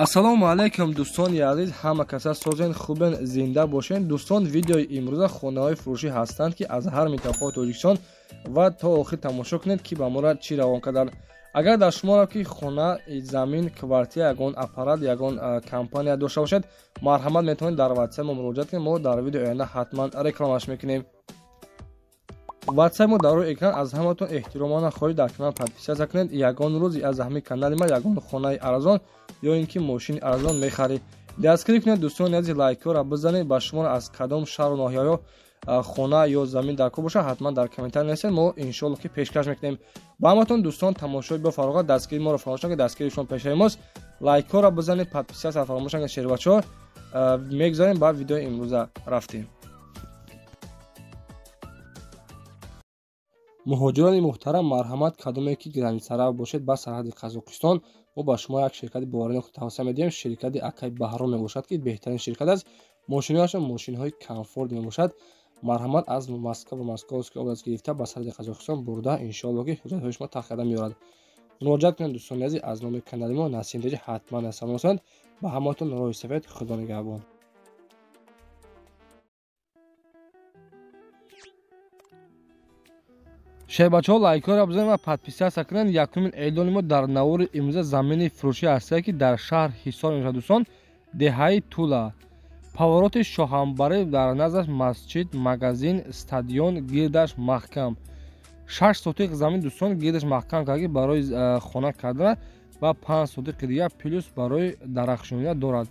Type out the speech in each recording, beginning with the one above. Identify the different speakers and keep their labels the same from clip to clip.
Speaker 1: ассалому алайкум дӯстони азиз, ҳама каса созен хубен, зинда бошен. дӯстон, видеои имрӯза хонаҳои фурӯшӣ ҳастанд ки аз ҳар минтақаҳои Тоҷикистон ва то охир тамошо кунед ки ба мора чӣ равон карданд. агар дар шуморо ки хона, замин, квартира, ягон аппарат, ягон компания дошта бошед, марҳамат метавонед дар ватсап мо муроҷиат кунед. мо дар видеои оянда ҳатман рекламаш мекунем. ватсап мо дар рӯи экран. аз ҳаматон эҳтиромона хоҳиш дар канал подписатсия кунед. ягон рӯзи аз ҳамин канали ма ягон хонаи арзон ё ин ки мошини арзон мехарӣ, дастгирӣ кунед. дӯстони азиз, лайкҳоро бизанед. ба шуморо аз кадом шаҳру ноҳияҳо хона ё замин дар кор боша, ҳатман дар комментар нависед. мо иншоалло ки пешкаш мекунем. ба ҳаматон дӯстон, тамошои бафароғат, дастгирии моро фаромӯш накунед. дастгирии шумо пешраи мост. лайкҳоро бизанед, подписатсия фаромӯш накунед. шербачаҳо мегзарем ба видеои имрӯза рафтем. муҳоҷирони муҳтарам, марҳамат, кадоме ки границараф бошед ба сарҳади Қазоқистон, мо ба шумо як ширкати боварӣ тавсия медиҳем. ширкати Акай Баҳром мебошад ки беҳтарин ширкат аст. мошинаҳояшон мошинҳои комфорт мебошад. марҳамат, аз Москва ва Московский област гирифта ба сарҳади Қазоқистон бурда, иншоалло ки ҳуҷҷатҳои шумо тахкарда меорад. муроҷиат кунед дӯстони азиз. аз номи канали мо Насим Теҷи ҳатман салом расонед. ба ҳаматон роҳи сафед. худо нигаҳбон. шербачаҳо лайкҳоро бизанед ва подписатсия кунед. якумин эълони мо дар навори имрӯза замини фурӯшӣ ҳастае ки дар шаҳр Ҳисор мебошад. дӯстон, деҳаи Тула, повороти Шоҳанбарӣ, дар назраш масҷид, магазин, стадион, гирдаш маҳкам. 6 сотиқ замин дӯстон гирдаш маҳкам карда барои хона кардан ва 5 сотиқи дигар плюс барои дарахшонида дорад.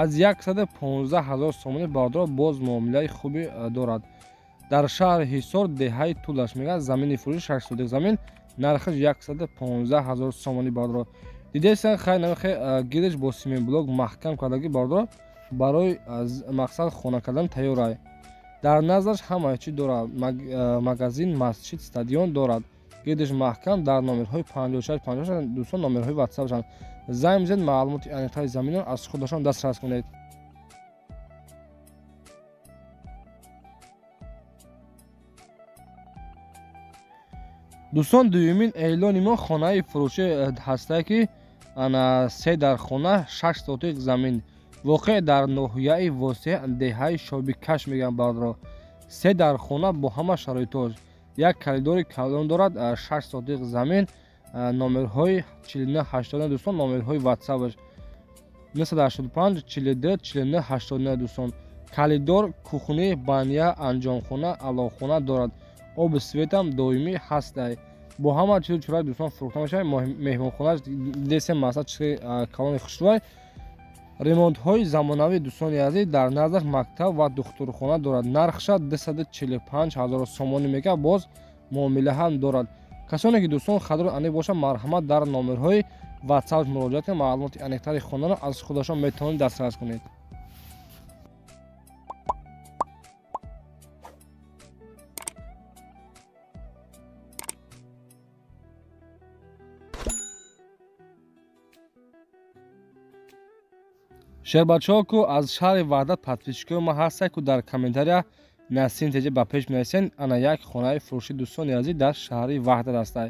Speaker 1: аз 115 000 сомонӣ бардор боз муомилаи хубе дорад. дар шаҳри Ҳисор деҳаи Тулаш мегӯяд замини фурӯшӣ 6 сотиқ замин, нархаш 115 000 сомонӣ бардор. дидесан хай намехе гирдаш бо симент блок маҳкам кардаги бардор барои мақсад хона кардан тайёрай. дар назраш ҳамаи чӣ дорад. магазин, масҷид, стадион дорад. гирдаш маҳкам. дар номерҳои 5656 дӯстон номерҳои ватсапшанд. занг бизанед, маълумоти аниқтари заминон аз худашон дастрас кунед. дӯстон, дуюмин эълони мо хонаи фурӯшӣ ҳастае ки се дар хона 6 сотиқ замин, воқеъ дар ноҳияи восеъ деҳаи Шобикаш мегӯям бардро. се дар хона бо ҳама шароитош. як калидори калон дорад. 6 сотиқ замин. номерҳои 4989 дӯстон номерҳои ватсапаш 985 42 49 89 дӯстон. калидор кухни, баня, анҷомхона, алоқхона дорад. оби светам доимӣ ҳастай. бо ҳама чизу чӯрак дӯстон фурӯхта мешавад. меҳмонхонааш десем масъад чизи калони хушрӯй. ремонтҳои замонавӣ дӯстони азиз дар назраш мактаб ва духтурхона дорад. нархша 245 000 сомонӣ мегӯяд. боз муомила ҳам дорад. касоне ки дӯстон хадро аниқ бошад, марҳамат, дар номерҳои ватсап муроҷиат кунед. маълумоти аниқтари хонаро аз худашон метавонед дастрас кунед. шербачаҳо ку аз шаҳри Ваҳдат подписчикои ма ҳастанд ку дар комментария Насим Теҷи ба пеш менависен. ана як хонаи фурӯшӣ дӯстони азиз дар шаҳри Ваҳдат ҳастад.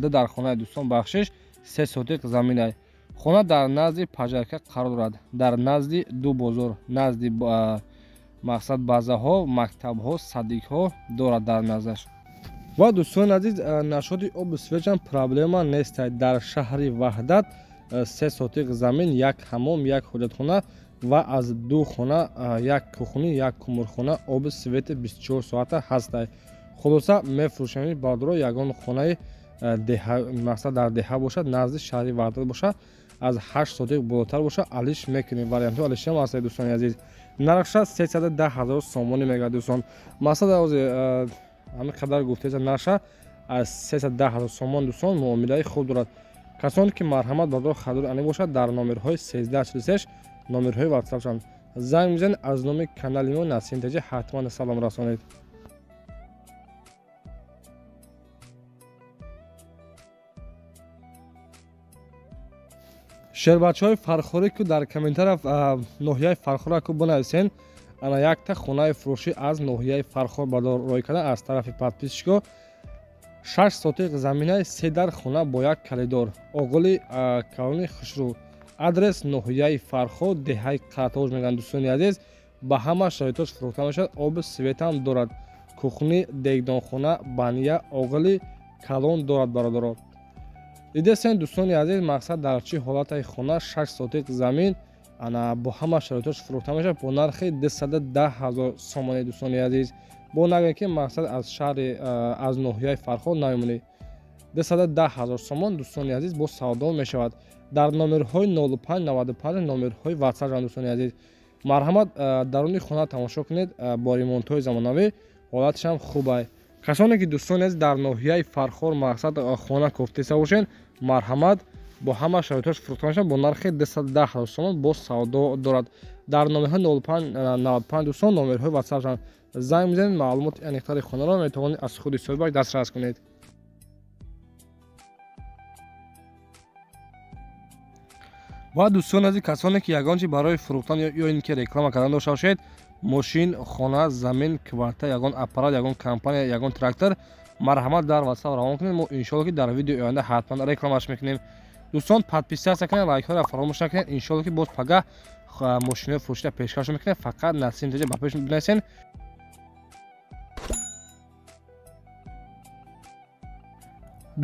Speaker 1: ду дар хонаи дӯстон бахшиш 3 сотиқ заминай. хона дар назди пажарка қарор дорад. дар назди ду бозор, назди мақсад базаҳо, мактабҳо, садикҳо дорад дар назраш. ва дӯстони азиз, нашоди оби светшам проблема нестад. дар шаҳри Ваҳдат 3 сотиқ замин, як ҳамом, як ҳоҷатхона ва аз ду хона, як кухни, як кумурхона, оби свети 24 соата ҳастад. хулоса мефурӯшем бардро ягон хонаи мақсад дар деҳа бошад, назди шаҳри Ваҳдат бошад, аз 8 сотиқ болотар бошад, алиш мекунем. вариантҳои алишам ҳастад дӯстони азиз. нархша 310 000 сомонӣ мегӯяд дӯстон. мақсад ҳамин қадар гуфташа нархша аз 310 000 сомон дӯстон муомилаи хуб дорад. касоне ки марҳамат бардор хадор аниқ бошад, дар номерҳои 1343 номерҳои ватсапшанд занг бизанед. аз номи канали мо Насим Теҷи ҳатман салом расонед. шербачаҳои фархорӣ ку дар комментария ноҳияи фархора ку бинависен. ана якта хонаи фурӯшӣ аз ноҳияи фархор бардор рой кардан аз тарафи подписчико 6 сотиқ заминаи 3 дар хона бо як калидор. Оғули калони Хушрӯ. Адрес ноҳияи Фарход, деҳаи Қатош мегӯянд дӯстони азиз. Ба ҳама шароитош фурӯхта мешавад. Оби светам дорад. Кухни, дегдонхона, баня, оғули калон дорад бародаро. Дидесен дӯстони азиз, мақсад дар чӣ ҳолатаи хона 6 сотиқ замин бо ҳама шароитош фурӯхта мешавад бо нархи 210 000 сомонӣ дӯстони азиз. бо нагӯем ки мақсад аз шаҳри аз ноҳияи Фарход намемонӣ. 210 000 сомон дӯстони азиз бо савдо мешавад. дар номерҳои 0595 номерҳои WhatsApp дӯстони азиз. Марҳамат даруни хона тамошо кунед бо ремонтҳои замонавӣ. ҳолаташам хуб ай. касоне ки дӯстони азиз дар ноҳияи Фарход мақсад хона кофтеса бошен, марҳамат бо ҳама шароитош фурӯхта мешавад бо нархи 210 000 сомон бо савдо дорад. дар номерҳои 0595 дӯстон номерҳои WhatsApp занг мезанед, маълумоти аниқтари хонаро метавонед аз худи соҳибаш дастрас кунед. ва дӯстони азиз, касоне ки ягон чи барои фурӯхтан ё ин ки реклама кардан дошта бошед, мошин, хона, замин, кварта, ягон аппарат, ягон компания, ягон трактор, марҳамат дар WhatsApp равон кунед. мо иншоалло ки дар видеои оянда ҳатман рекламаш мекунем. дӯстон подписатсия кунед, лайкҳоро фаромӯш накунед. иншоалло ки боз пагаҳ мошинои фурӯшида пешкаш мекунем. фақат Насим теҷа ба пеш бинависен.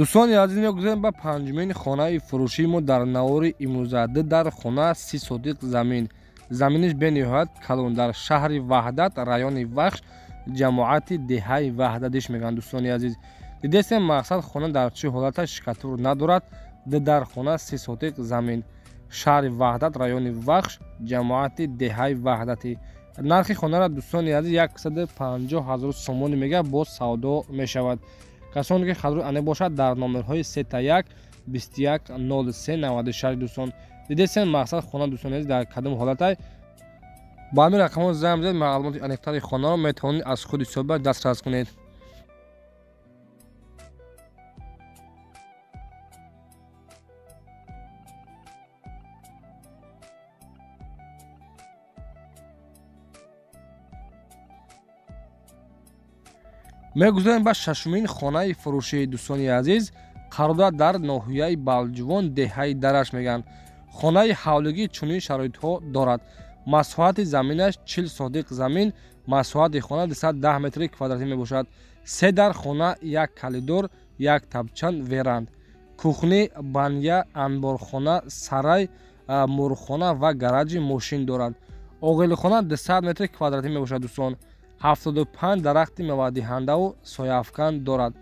Speaker 1: дӯстони азиз, мегузарем ба панҷумин хонаи фурӯшии мо дар навори имрӯза. дар хона 30 сотиқ замин. заминиш бениҳоят калон дар шаҳри Ваҳдат, райони Вахш, ҷамоати деҳаи Ваҳдатиш мегӯянд дӯстони азиз. дидесем мақсад хона дар чӣ ҳолата шикатур надорад. дар хона 30 сотиқ замин. шаҳри Ваҳдат, райони Вахш, ҷамоати деҳаи Ваҳдатӣ. нархи хонаро дӯстони азиз 150 000 сомонӣ мега бо савдо мешавад. касоне ки хадруи ане бошад дар номерҳои 31 21 03 96 дӯстон. дидесем мақсад хона дӯстони азиз дар кадом ҳолатай. ба ҳамин рақамҳо занг бизанед, маълумоти аниқтари хонаро метавонед аз худи соҳибаш дастрас кунед. мегузарем ба шашумин хонаи фурӯшии дӯстони азиз. қарор дорад дар ноҳияи Балҷувон, деҳаи Дараш мегӯянд. хонаи ҳавлигӣ чунин шароитҳо дорад. масоҳати заминаш 40 сотиқ замин. масоҳати хона 210 метри квадратӣ мебошад. 3 дар хона, як калидор, як табчан, веранд. кухни, баня, анборхона, сарай, мурхона ва гараҷи мошин дорад. оғилхона 200 метри квадратӣ мебошад дӯстон. 75 дарахти мевадиҳандаву сояафкан дорад.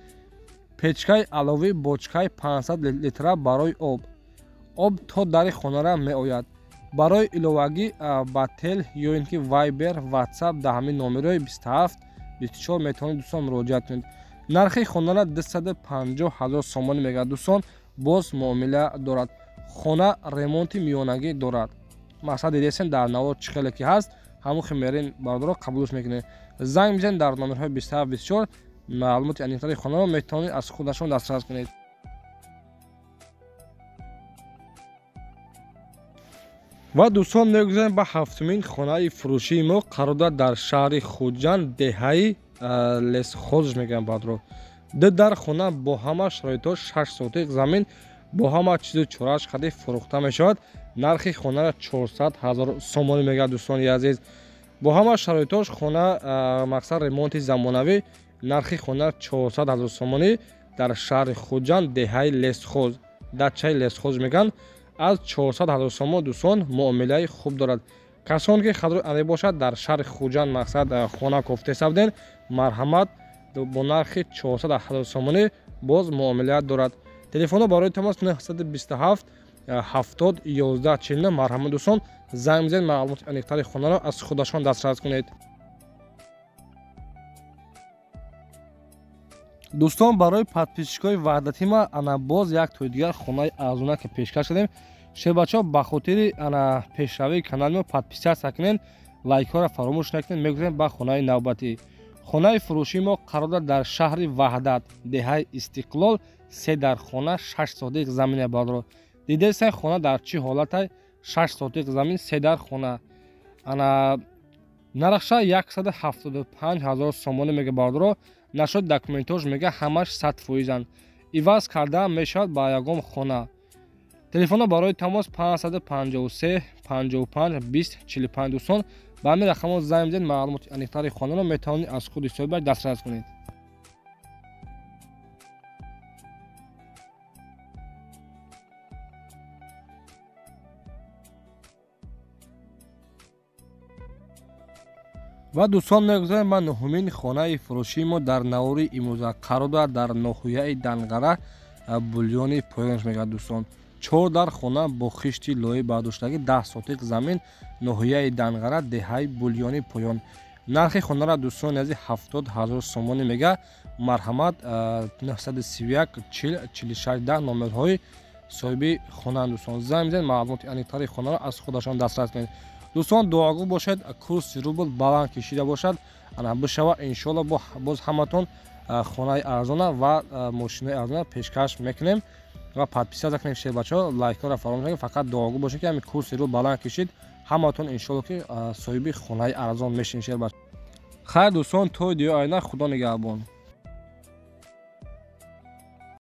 Speaker 1: печкаи аловӣ, бочкаи 500 литра барои об. об то дари хонара меояд. барои иловагӣ ба тел ё ин ки Viber, WhatsApp дар ҳамин номерҳои 27 24 метавонед дӯстон муроҷиат кунед. нархи хонара 250 000 сомонӣ мегӯяд дӯстон. боз муомила дорад. хона ремонти миёнагӣ дорад. мақсад дидесен дар навор чӣ хеле ки ҳаст, ҳамон химерин бардоро қабулш мекунед. занг бизанед дар номерҳои 27 24 маълумоти аниқтари хонаро метавонед аз худашон дастрас кунед. ва дӯстон, мегузарем ба ҳафтумин хонаи фурӯшии мо. қарор дорад дар шаҳри Хуҷанд, деҳаи Лесхозиш мегӯянд бадро. дар хона бо ҳама шароитош 6 сотиқ замин бо ҳама чизу чораш хади фурӯхта мешавад. нархи хонара 400 000 сомонӣ мегӯяд дӯстони азиз. бо ҳама шароитош хона мақсад ремонти замонавӣ. нархи хона 400 000 сомонӣ дар шаҳри Хуҷанд, деҳаи Лесхоз, дачаи Лесхоз мегӯянд. аз 400 000 сомон дӯстон муомилаи хуб дорад. касоне ки хадруи ане бошад дар шаҳри Хуҷанд мақсад хона кофтеса буден, марҳамат бо нархи 400 000 сомонӣ боз муомила дорад. телефоно барои тамос 927 70 11 49. марҳамат дӯстон, занг бизанед, маълумоти аниқтари хонаро аз худашон дастрас кунед. дӯстон, барои подписчикои ваҳдати ма ана боз як тои дигар хонаи арзона ки пешкаш кардем. шебачаҳо ба хотири ана пешравии канали мо подписатсия кунед, лайкҳоро фаромӯш накунед. мегузарем ба хонаи навбатӣ. хонаи фурӯшии мо қарор дорад дар шаҳри Ваҳдат, деҳаи Истиқлол, 3 дар хона, 6 сотиқ замин бадро. дидесен хона дар чӣ ҳолатай? 6 сотиқ замин, 3 дар хона. ана нарахша 175 000 сомонӣ мега бардро. нашоди документош мега ҳамаш 100%анд. иваз карда мешавад ба ягон хона. телефонно барои тамос 553 55 20 45 дӯстон ба ҳамин рақамҳо занг бизанед, маълумоти аниқтари хонаро метавонед аз худи соҳибаш дастрас кунед. ва дӯстон мегузарем ба нуҳумин хонаи фурӯшии мо дар навори имрӯза қарор дорад дар ноҳияи Данғара, бульёни поёнаш мегӯяд дӯстон. 4 дар хона бо хишти лои бардоштагӣ 10 сотиқ замин, ноҳияи Данғара, деҳаи бульёни поён. нархи хонаро дӯстон нази 70 000 сомонӣ мега. марҳамат 931 40 46 10 номерҳои соҳиби хона дӯстон. занг бизанед, маълумоти аниқтари хонаро аз худашон дастрас кунед. дӯстон дуогӯ бошед, курси рубл баланд кишида бошад, ана бишава иншоалло боз ҳаматон хонаи арзона ва мошинаи арзона пешкаш мекунем ва подписа накунем бачаҳо, лайкҳоро фаромӯш накунед. фақат дуогӯ бошед ки ҳамин курси рубл баланд кишид, ҳаматон иншоалло ки соҳиби хонаи арзон мешин. Хайр дӯстон, то видеои оянда худо нигаҳбон.